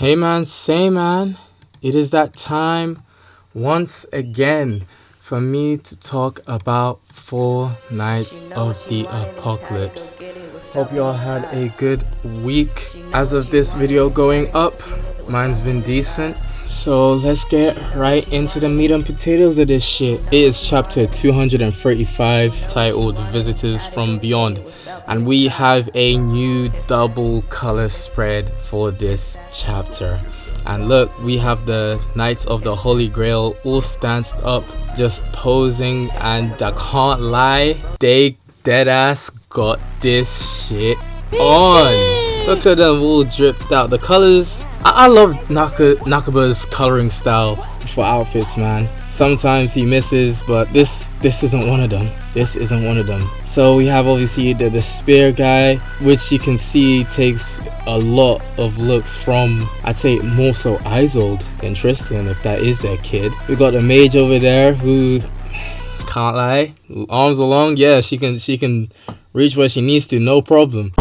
Hey man, say man, it is that time once again for me to talk about 4 Nights of the Apocalypse. Hope you all had a good week. As of this video going up, mine's been decent. So let's get right into the meat and potatoes of this shit. It is chapter 235 titled Visitors from Beyond. And we have a new double color spread for this chapter. And look, we have the Knights of the Holy Grail all stanced up, just posing, and I can't lie, they deadass got this shit on. Look at them all dripped out. The colors, I love Nakaba's coloring style for outfits, man. Sometimes he misses, but this isn't one of them. This isn't one of them. So we have obviously the spear guy, which you can see takes a lot of looks from, I'd say more so Isolde than Tristan, if that is their kid. We got the mage over there who, can't lie, arms along, yeah, she can reach where she needs to, no problem.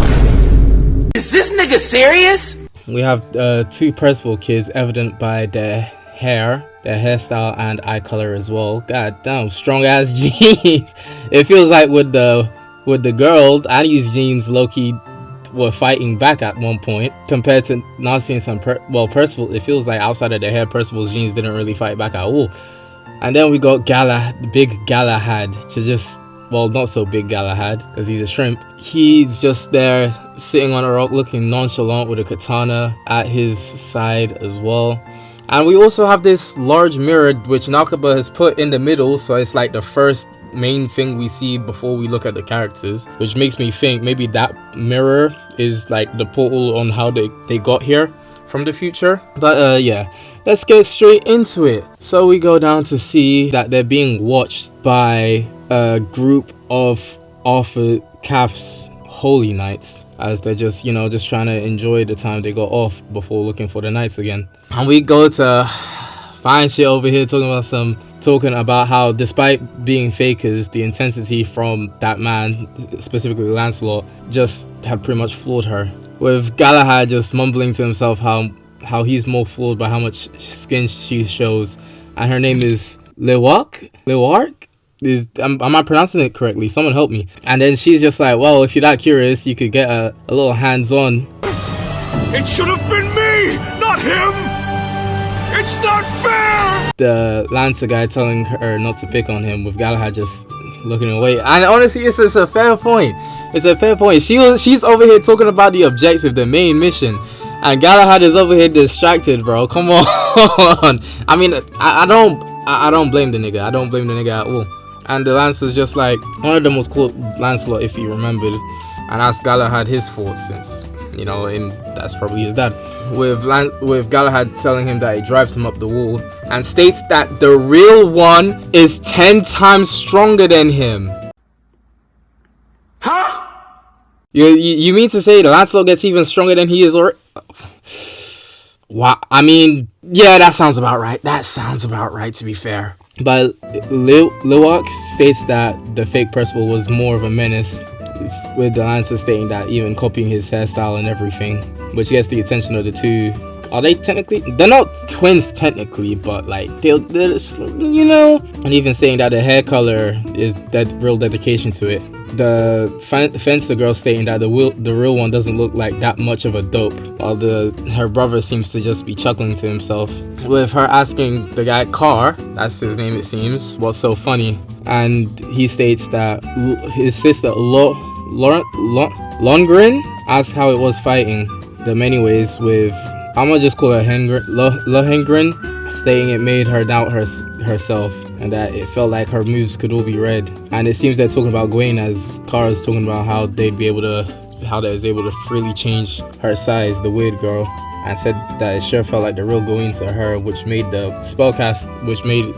Is this nigga serious? We have 2 Percival kids, evident by their hair, their hairstyle, and eye color as well. God damn, strong ass jeans. It feels like with the girl, Annie's jeans low-key were fighting back at one point, compared to not seeing some Percival. It feels like outside of the hair, Percival's jeans didn't really fight back at all. And then we got big Galahad, to just, well, not so big Galahad, because he's a shrimp. He's just there, sitting on a rock, looking nonchalant with a katana at his side as well. And we also have this large mirror, which Nakaba has put in the middle, so it's like the first main thing we see before we look at the characters, which makes me think maybe that mirror is like the portal on how they got here from the future. But yeah, let's get straight into it. So we go down to see that they're being watched by a group of Arthur Caff's holy knights, as they're just trying to enjoy the time they got off before looking for the knights again. And we go to fine shit over here talking about how, despite being fakers, the intensity from that man, specifically Lancelot, just had pretty much floored her, with Galahad just mumbling to himself how he's more floored by how much skin she shows. And her name is Lewark. Am I pronouncing it correctly? Someone help me. And then she's just like, well, if you're that curious, you could get a little hands-on. It should have been me, not him! It's not fair! The Lancer guy telling her not to pick on him, with Galahad just looking away. And honestly, it's a fair point. It's a fair point. She's over here talking about the objective, the main mission. And Galahad is over here distracted, bro. Come on. I mean, I don't blame the nigga. I don't blame the nigga at all. And the Lancer's just like, one of them was called Lancelot, if you remembered, and asked Galahad his thoughts, since, and that's probably his dad. With Galahad telling him that it drives him up the wall, and states that the real one is 10 times stronger than him. Huh? You mean to say the Lancelot gets even stronger than he is already? Wow, I mean, yeah, that sounds about right. That sounds about right, to be fair. But Lewark states that the fake Percival was more of a menace, with the Lancer stating that even copying his hairstyle and everything, which gets the attention of the two. Are they technically? They're not twins technically, but like they're and even saying that the hair color is that real dedication to it. The fencer girl stating that the real one doesn't look like that much of a dope, while her brother seems to just be chuckling to himself, with her asking the guy Carr, that's his name it seems, what's so funny, and he states that his sister Longren asked how it was fighting the many ways, with I'm gonna just call her Lohengrin, stating it made her doubt herself, and that it felt like her moves could all be read. And it seems they're talking about Gwen, as Kara's talking about how they was able to freely change her size, the weird girl, and said that it sure felt like the real Gwen to her, which made the spellcast, which made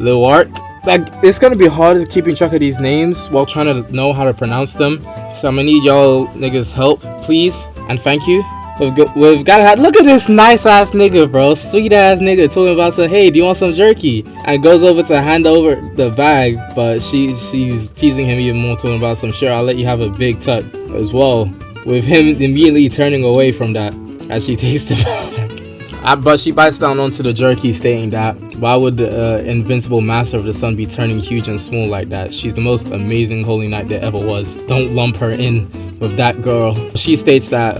Lewark. Like, it's gonna be hard keeping track of these names while trying to know how to pronounce them. So I'm gonna need y'all niggas help, please, and thank you. We've gotta look at this nice ass nigga, bro, sweet ass nigga, talking about some, hey, do you want some jerky? And goes over to hand over the bag, but she's teasing him even more, talking about some, sure, I'll let you have a big tut as well, with him immediately turning away from that as she takes the bag. But she bites down onto the jerky, stating that why would the invincible master of the sun be turning huge and small like that? She's the most amazing holy knight there ever was. Don't lump her in with that girl. She states that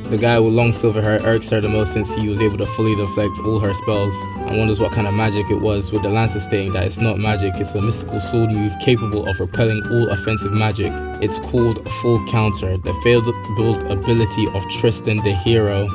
the guy with long silver hair irks her the most since he was able to fully deflect all her spells, and wonders what kind of magic it was, with the lancer stating that it's not magic, it's a mystical sword move capable of repelling all offensive magic. It's called full counter, the failed build ability of Tristan the hero.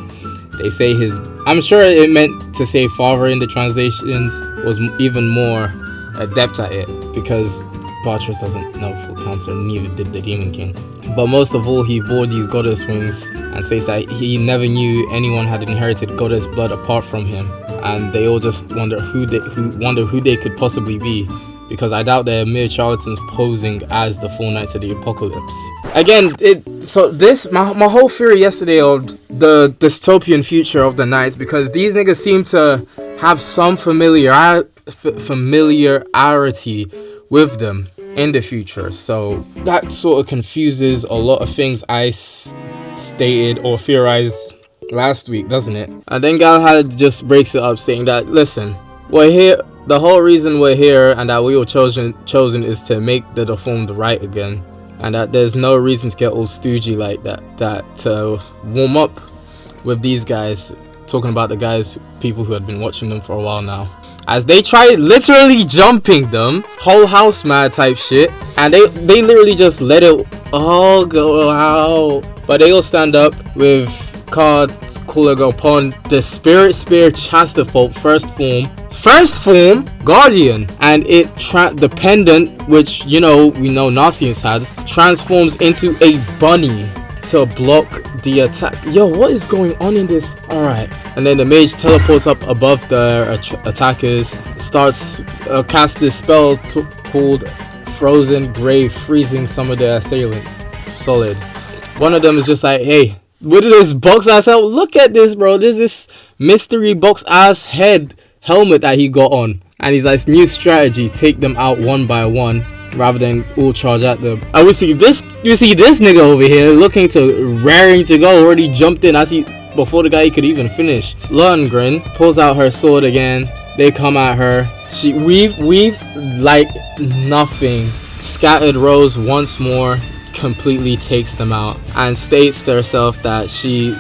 They say his, I'm sure it meant to say father in the translations, was even more adept at it, because Bartris doesn't know full counter, neither did the Demon King. But most of all, he bore these goddess wings and says that he never knew anyone had inherited goddess blood apart from him, and they all just wonder who they could possibly be, because I doubt they're mere charlatans posing as the four knights of the apocalypse. Again, my whole theory yesterday of the dystopian future of the knights, because these niggas seem to have some familiarity with them in the future, so that sort of confuses a lot of things I stated or theorized last week, doesn't it? And then Galahad just breaks it up, stating that, listen, we're here, the whole reason we're here and that we were chosen is to make the deformed right again, and that there's no reason to get all stoogey like that to warm up with these guys, talking about the guys, people who had been watching them for a while now, as they try literally jumping them, whole house mad type shit, and they literally just let it all go out. But they all stand up with cards cooler go upon the Spirit Spear Chastifolk first form Guardian, and the pendant, which we know Narcius has, transforms into a bunny to block the attack. Yo, what is going on in this? Alright, and then the mage teleports up above the attackers, starts cast this spell called Frozen Grave, freezing some of their assailants. Solid. One of them is just like, hey, what is this box ass helmet? Look at this, bro. There's this mystery box ass head helmet that he got on, and he's like, new strategy, take them out one by one rather than all charge at them. And you see this nigga over here raring to go, already jumped in before the guy could even finish. Lohengrin pulls out her sword again. They come at her. She weave like nothing. Scattered Rose once more completely takes them out and states to herself that she's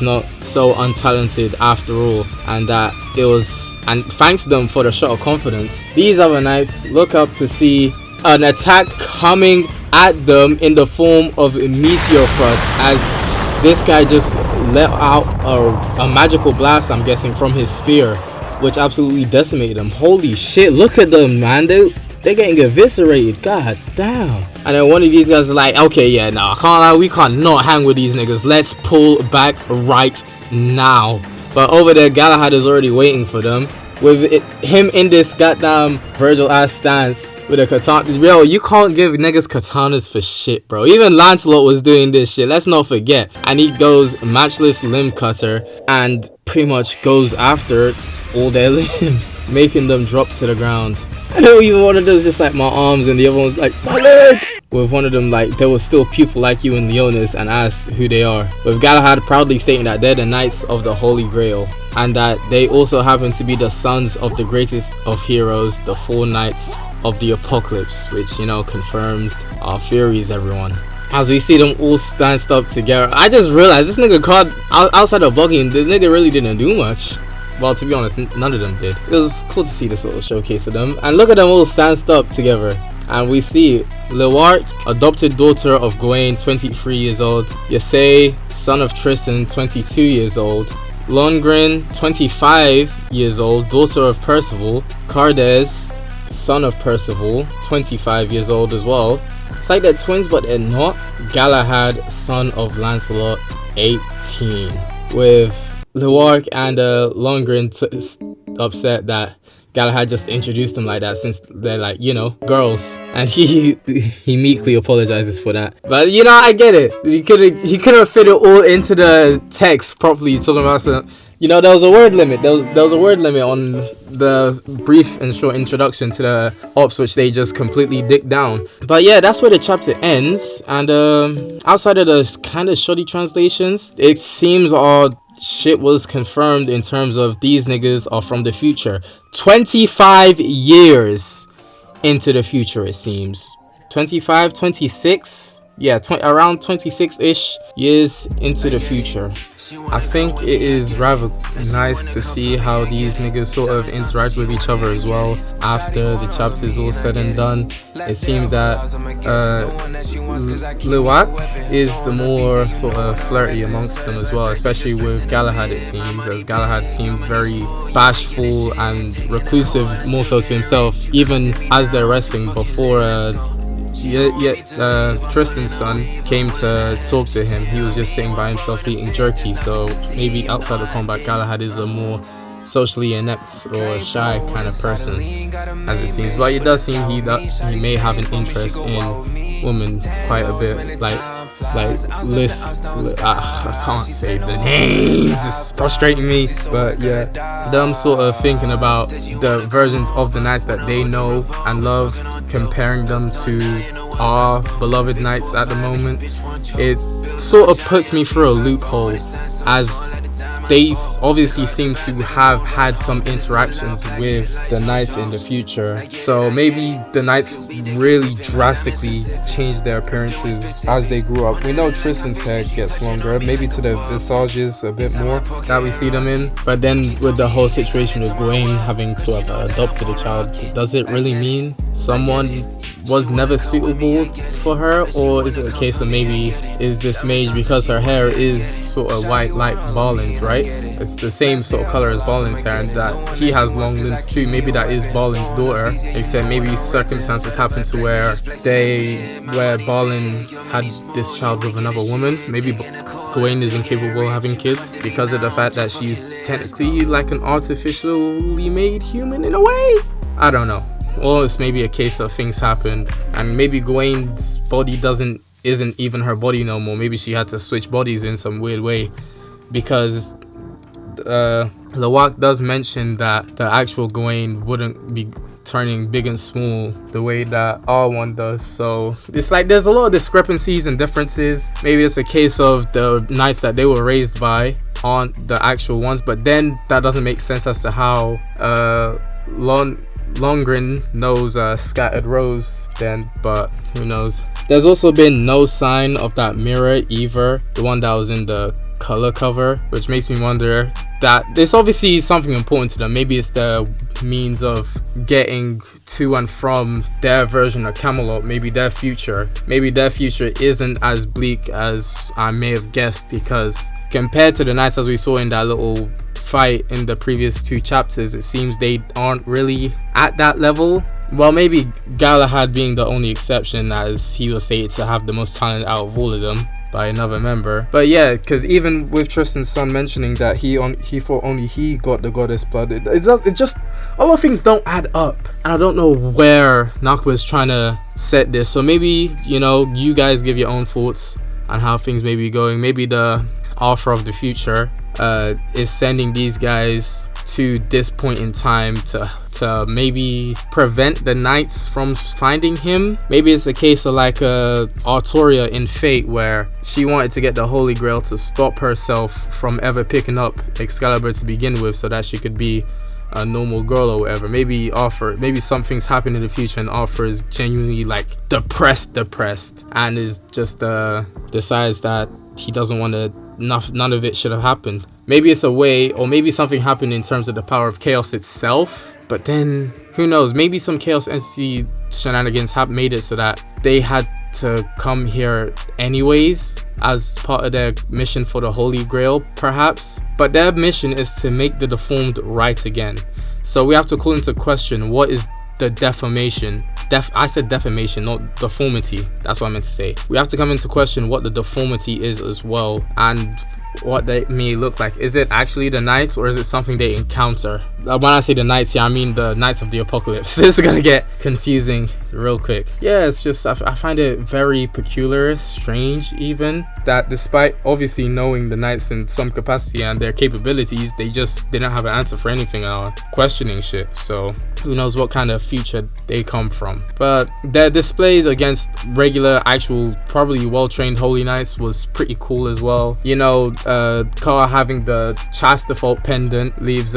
not so untalented after all, and thanks them for the shot of confidence. These other knights look up to see an attack coming at them in the form of a meteor thrust, as this guy just let out a magical blast, I'm guessing, from his spear, which absolutely decimated them. Holy shit, look at them, man. They're getting eviscerated. God damn. And then one of these guys is like, okay, yeah, no, I can't lie, we can't not hang with these niggas. Let's pull back right now. But over there, Galahad is already waiting for them, with him in this goddamn Virgil ass stance with a katana. Yo, you can't give niggas katanas for shit, bro. Even Lancelot was doing this shit, let's not forget. And he goes matchless limb cutter and pretty much goes after all their limbs, making them drop to the ground. I know even one of them was just like, my arms, and the other one's like, my leg. With one of them, like, there was still people like you and Leonis, and asked who they are. With Galahad proudly stating that they're the knights of the Holy Grail, and that they also happen to be the sons of the greatest of heroes, the four knights of the apocalypse, which, confirmed our theories, everyone. As we see them all stand up together, I just realized this nigga called outside of bugging, the nigga really didn't do much. Well, to be honest, none of them did. It was cool to see this little showcase of them. And look at them all stand up together. And we see Lewark, adopted daughter of Gawain, 23 years old. Yasei, son of Tristan, 22 years old. Lohengrin, 25 years old, daughter of Percival. Cardes, son of Percival, 25 years old as well. It's like they're twins, but they're not. Galahad, son of Lancelot, 18. With Lewark and Lohengrin upset that Galahad just introduced them like that, since they're like, girls, and he meekly apologizes for that. But I get it. He couldn't fit it all into the text properly, talking about some. There was a word limit. There was a word limit on the brief and short introduction to the ops, which they just completely dicked down. But yeah, that's where the chapter ends. And outside of the kind of shoddy translations, it seems our shit was confirmed in terms of these niggas are from the future. 25 years into the future, it seems. 25, 26? Yeah, around 26-ish years into the future. I think it is rather nice to see how these niggas sort of interact with each other as well after the chapter's all said and done. It seems that Lewak is the more sort of flirty amongst them as well, especially with Galahad, it seems, as Galahad seems very bashful and reclusive, more so to himself, even as they're resting before Tristan's son came to talk to him. He was just sitting by himself eating jerky. So maybe outside of combat, Galahad is a more socially inept or shy kind of person, as it seems. But it does seem he may have an interest in women quite a bit, like Liz. I can't say the names. It's frustrating me. But yeah, them sort of thinking about the versions of the knights that they know and love, comparing them to our beloved knights at the moment, it sort of puts me through a loophole, as they obviously seem to have had some interactions with the knights in the future. So maybe the knights really drastically changed their appearances as they grew up. We know Tristan's hair gets longer, maybe to the visages a bit more that we see them in. But then with the whole situation with Gawain having to have adopted a child, does it really mean someone was never suitable for her? Or is it a case of maybe is this mage because her hair is sort of white like Balin's, right? It's the same sort of color as Balin's hair, and that he has long limbs too. Maybe that is Balin's daughter, except maybe circumstances happen to where Balin had this child with another woman. Maybe Gawain is incapable of having kids because of the fact that she's technically like an artificially made human in a way. I don't know. Or it's maybe a case of things happened and maybe Gawain's body isn't even her body no more. Maybe she had to switch bodies in some weird way, because Lewak does mention that the actual Gawain wouldn't be turning big and small the way that our one does. So it's like there's a lot of discrepancies and differences. Maybe it's a case of the knights that they were raised by aren't the actual ones, but then that doesn't make sense as to how Longren knows Scattered Rose then, but who knows. There's also been no sign of that mirror either, the one that was in the color cover, which makes me wonder that it's obviously something important to them. Maybe it's the means of getting to and from their version of Camelot. Maybe their future isn't as bleak as I may have guessed, because compared to the knights as we saw in that little fight in the previous 2 chapters, it seems they aren't really at that level. Well, maybe Galahad being the only exception, as he was stated to have the most talent out of all of them by another member. But yeah, because even with Tristan's son mentioning that he thought only he got the goddess blood, it just, a lot of things don't add up, and I don't know where Nakba is trying to set this. So maybe, you guys give your own thoughts on how things may be going. Maybe the author of the future is sending these guys to this point in time to maybe prevent the knights from finding him. Maybe it's a case of like Artoria in Fate, where she wanted to get the Holy Grail to stop herself from ever picking up Excalibur to begin with, so that she could be a normal girl or whatever. Maybe something's happened in the future and Arthur is genuinely like depressed and is just decides that he doesn't want to, none of it should have happened. Maybe it's a way, or maybe something happened in terms of the power of chaos itself, but then who knows, maybe some chaos entity shenanigans have made it so that they had to come here anyways as part of their mission for the Holy Grail, perhaps. But their mission is to make the deformed right again. So we have to call into question, what is the deformation? I said defamation, not deformity. That's what I meant to say. We have to come into question what the deformity is as well, and what they may look like. Is it actually the knights, or is it something they encounter? when I say the knights here, I mean the Knights of the Apocalypse. This is gonna get confusing real quick. Yeah, it's just I find it very peculiar, strange even, that despite obviously knowing the knights in some capacity and their capabilities, they just didn't have an answer for anything or questioning shit. So who knows what kind of future they come from. But their displays against regular, actual, probably well-trained holy knights was pretty cool as well. You know, Kaa having the Chastifault pendant leaves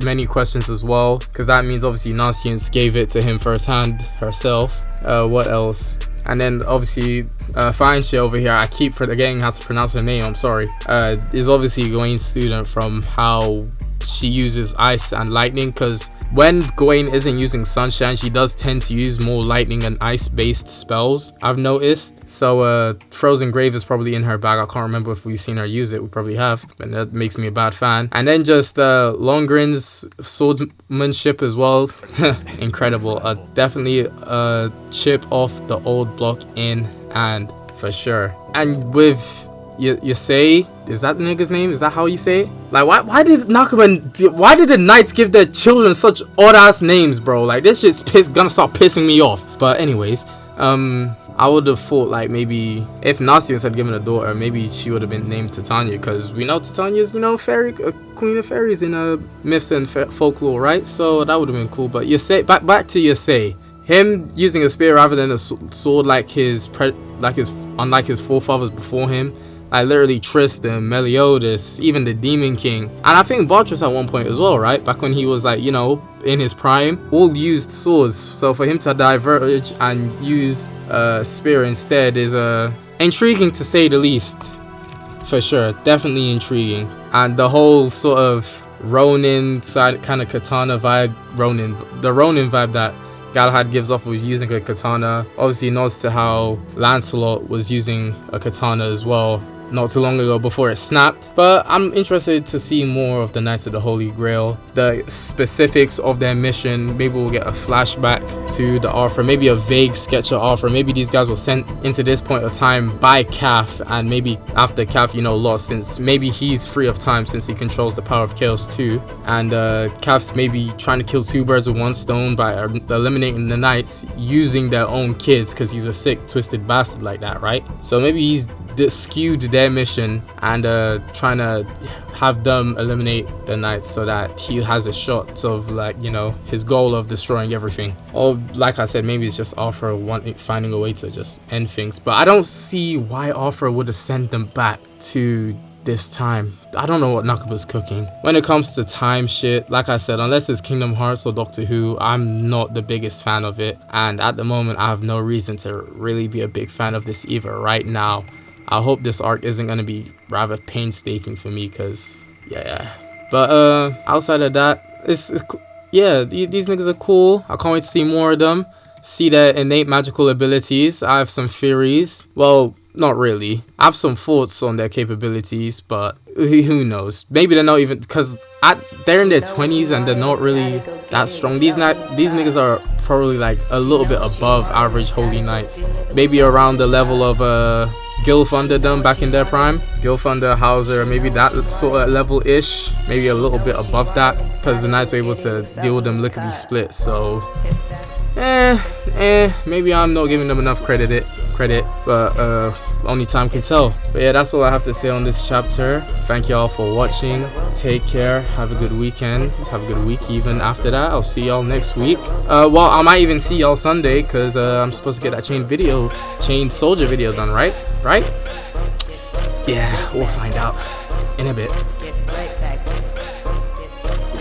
many questions as well, because that means obviously Nasiance gave it to him firsthand herself. What else? And then obviously Fine Shit over here, I keep forgetting how to pronounce her name, I'm sorry, is obviously Gawain's student from how she uses ice and lightning, because when Gawain isn't using sunshine, she does tend to use more lightning and ice based spells, I've noticed. So Frozen Grave is probably in her bag. I can't remember if we've seen her use it. We probably have, and that makes me a bad fan. And then just Longren's swordsmanship as well. Incredible. Definitely a chip off the old block in and for sure. And with you say, is that the nigga's name? Is that how you say it? Like, why did the knights give their children such odd ass names, bro? Like, this shit's gonna start pissing me off. But anyways, I would have thought like maybe if Nasius had given a daughter, maybe she would have been named Titania, because we know Titania's, you know, fairy, queen of fairies in myths and folklore, right? So that would have been cool. But you say back to Yasei. Him using a spear rather than a sword unlike his forefathers before him. Like literally Tristan, Meliodas, even the Demon King, and I think Bartras at one point as well, right? Back when he was like, you know, in his prime, all used swords. So for him to diverge and use spear instead is intriguing to say the least, for sure. Definitely intriguing. And the whole sort of Ronin side kind of katana vibe, the Ronin vibe that Galahad gives off with using a katana obviously nods to how Lancelot was using a katana as well not too long ago before it snapped. But I'm interested to see more of the Knights of the Holy Grail, the specifics of their mission. Maybe we'll get a flashback to the Arthur, maybe a vague sketch of Arthur. Maybe these guys were sent into this point of time by Kath, and maybe after Kath, you know, lost, since maybe he's free of time since he controls the power of chaos too, and Kath's maybe trying to kill two birds with one stone by eliminating the knights using their own kids, because he's a sick twisted bastard like that, right? So maybe he's skewed their mission and trying to have them eliminate the knights so that he has a shot of, like, you know, his goal of destroying everything. Or like I said, maybe it's just Arthur finding a way to just end things. But I don't see why Arthur would have sent them back to this time. I don't know what Nakaba's cooking when it comes to time shit. Like I said, unless it's Kingdom Hearts or Doctor Who, I'm not the biggest fan of it, and at the moment I have no reason to really be a big fan of this either right now. I hope this arc isn't going to be rather painstaking for me, because yeah. But outside of that, it's yeah, these niggas are cool. I can't wait to see more of them, see their innate magical abilities. I have some theories. Well, not really. I have some thoughts on their capabilities, but who knows? Maybe they're not even, because they're in their 20s and they're not really that strong. These niggas are probably like a little bit above average holy knights, maybe around the level of Gilthunder done back in their prime. Gilthunder, Hauser, maybe that sort of level-ish, maybe a little bit above that, because the knights were able to deal with them lickety split. So maybe I'm not giving them enough credit, but only time can tell. But yeah, that's all I have to say on this chapter. Thank y'all for watching. Take care, have a good weekend, have a good week even after that. I'll see y'all next week. Well, I might even see y'all Sunday, because I'm supposed to get that chain soldier video done, right? Yeah, we'll find out in a bit.